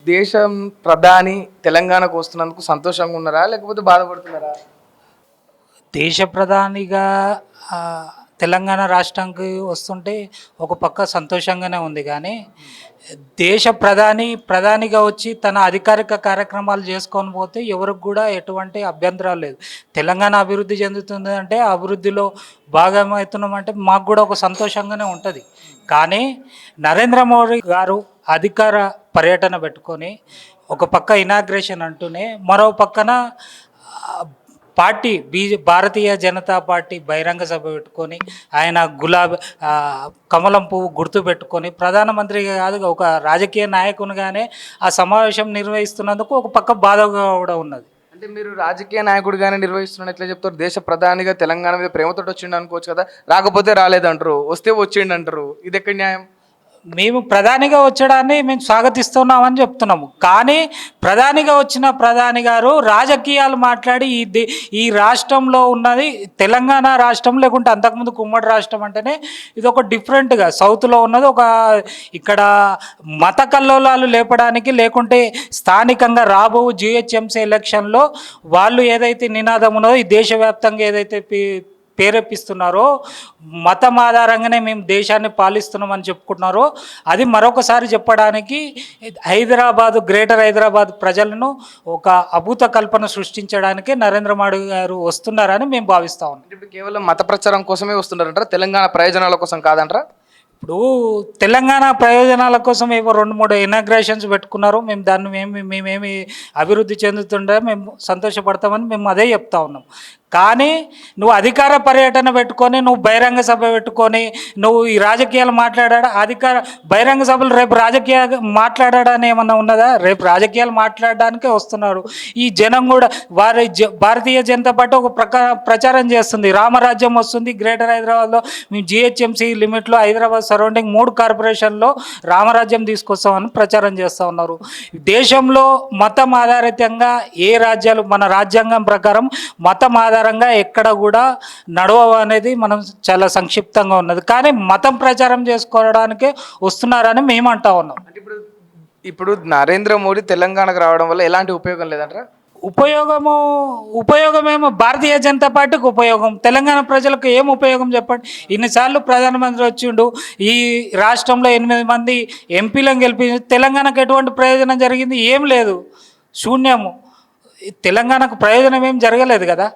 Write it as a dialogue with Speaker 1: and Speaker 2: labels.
Speaker 1: దేశం ప్రధాని తెలంగాణకు వస్తున్నందుకు సంతోషంగా ఉన్నారా లేకపోతే బాధపడుతున్నారా?
Speaker 2: దేశ ప్రధానిగా ఆ, తెలంగాణ రాష్ట్రానికి వస్తుంటే ఒక పక్క సంతోషంగానే ఉంది, కానీ దేశ ప్రధానిగా వచ్చి తన అధికారిక కార్యక్రమాలు చేసుకొని పోతే ఎవరికి కూడా ఎటువంటి అభ్యంతరాలు లేదు. తెలంగాణ అభివృద్ధి చెందుతుంది అంటే అభివృద్ధిలో భాగమవుతున్నామంటే మాకు కూడా ఒక సంతోషంగానే ఉంటుంది. కానీ నరేంద్ర మోడీ గారు అధికార పర్యటన పెట్టుకొని ఒక పక్క ఇనాగ్రేషన్ అంటూనే మరో పక్కన పార్టీ భారతీయ జనతా పార్టీ బహిరంగ సభ పెట్టుకొని ఆయన కమలం పువ్వు గుర్తు పెట్టుకొని ప్రధానమంత్రిగా కాదు ఒక రాజకీయ నాయకునిగానే ఆ సమావేశం నిర్వహిస్తున్నందుకు ఒక పక్క బాధగా కూడా ఉన్నది.
Speaker 1: అంటే మీరు రాజకీయ నాయకుడిగానే నిర్వహిస్తున్న ఎట్లా చెప్తారు? దేశ ప్రధానిగా తెలంగాణ మీద ప్రేమతో వచ్చిండు అనుకోవచ్చు కదా, రాకపోతే రాలేదంటారు, వస్తే వచ్చిండు అంటారు. ఇది ఎక్కడ న్యాయం?
Speaker 2: మేము ప్రధానిగా వచ్చడాన్ని మేము స్వాగతిస్తున్నామని చెప్తున్నాము. కానీ ప్రధానిగా వచ్చిన ప్రధాని గారు రాజకీయాలు మాట్లాడి ఈ రాష్ట్రంలో ఉన్నది తెలంగాణ రాష్ట్రం, లేకుంటే అంతకుముందు ఉమ్మడి రాష్ట్రం అంటేనే ఇది ఒక డిఫరెంట్గా సౌత్లో ఉన్నది ఒక ఇక్కడ మత కల్లోలాలు లేపడానికి, లేకుంటే స్థానికంగా రాబో జిహెచ్ఎంసీ ఎలక్షన్లో వాళ్ళు ఏదైతే నినాదం ఉన్నదో ఈ దేశవ్యాప్తంగా ఏదైతే ప్రేరేపిస్తున్నారో మతం ఆధారంగానే మేము దేశాన్ని పాలిస్తున్నామని చెప్పుకుంటున్నారో అది మరొకసారి చెప్పడానికి గ్రేటర్ హైదరాబాద్ ప్రజలను ఒక అభూత కల్పన సృష్టించడానికి నరేంద్ర మోడీ గారు వస్తున్నారని మేము భావిస్తా ఉన్నాం.
Speaker 1: ఇప్పుడు కేవలం మత ప్రచారం కోసమే వస్తున్నారంటారా, తెలంగాణ ప్రయోజనాల కోసం కాదంటారా?
Speaker 2: ఇప్పుడు తెలంగాణ ప్రయోజనాల కోసం ఏవో 2-3 ఇనాగ్రేషన్స్ పెట్టుకున్నారు. మేము దాన్ని మేమేమి అభివృద్ధి చెందుతుండే మేము సంతోషపడతామని మేము అదే చెప్తా ఉన్నాం. కానీ నువ్వు అధికార పర్యటన పెట్టుకొని నువ్వు బహిరంగ సభ పెట్టుకొని నువ్వు ఈ రాజకీయాలు బహిరంగ సభలు రేపు మాట్లాడడానికి ఏమన్నా ఉన్నదా? రేపు రాజకీయాలు మాట్లాడడానికే వస్తున్నారు. ఈ జనం కూడా భారతీయ జనతా పార్టీ ఒక ప్రచారం చేస్తుంది, రామరాజ్యం వస్తుంది గ్రేటర్ హైదరాబాద్లో, మేము జిహెచ్ఎంసీ లిమిట్లో హైదరాబాద్ సరౌండింగ్ 3 కార్పొరేషన్లో రామరాజ్యం తీసుకొస్తామని ప్రచారం చేస్తూ ఉన్నారు. దేశంలో మతం ఆధారితంగా ఏ రాజ్యాలు మన రాజ్యాంగం ప్రకారం మతం ఆధారంగా ఎక్కడ కూడా నడవ అనేది మనం చాలా సంక్షిప్తంగా ఉన్నది. కానీ మతం ప్రచారం చేసుకోవడానికే వస్తున్నారని మేము అంటా ఉన్నాం.
Speaker 1: అంటే ఇప్పుడు నరేంద్ర మోడీ తెలంగాణకు రావడం వల్ల ఎలాంటి ఉపయోగం లేదంటారా?
Speaker 2: ఉపయోగమేమో భారతీయ జనతా పార్టీకి ఉపయోగం, తెలంగాణ ప్రజలకు ఏం ఉపయోగం చెప్పండి? ఇన్నిసార్లు ప్రధానమంత్రి వచ్చిండు, ఈ రాష్ట్రంలో 8 మంది ఎంపీలను గెలిపించి తెలంగాణకు ఎటువంటి ప్రయోజనం జరిగింది? ఏం లేదు, శూన్యము. తెలంగాణకు ప్రయోజనం ఏం జరగలేదు కదా.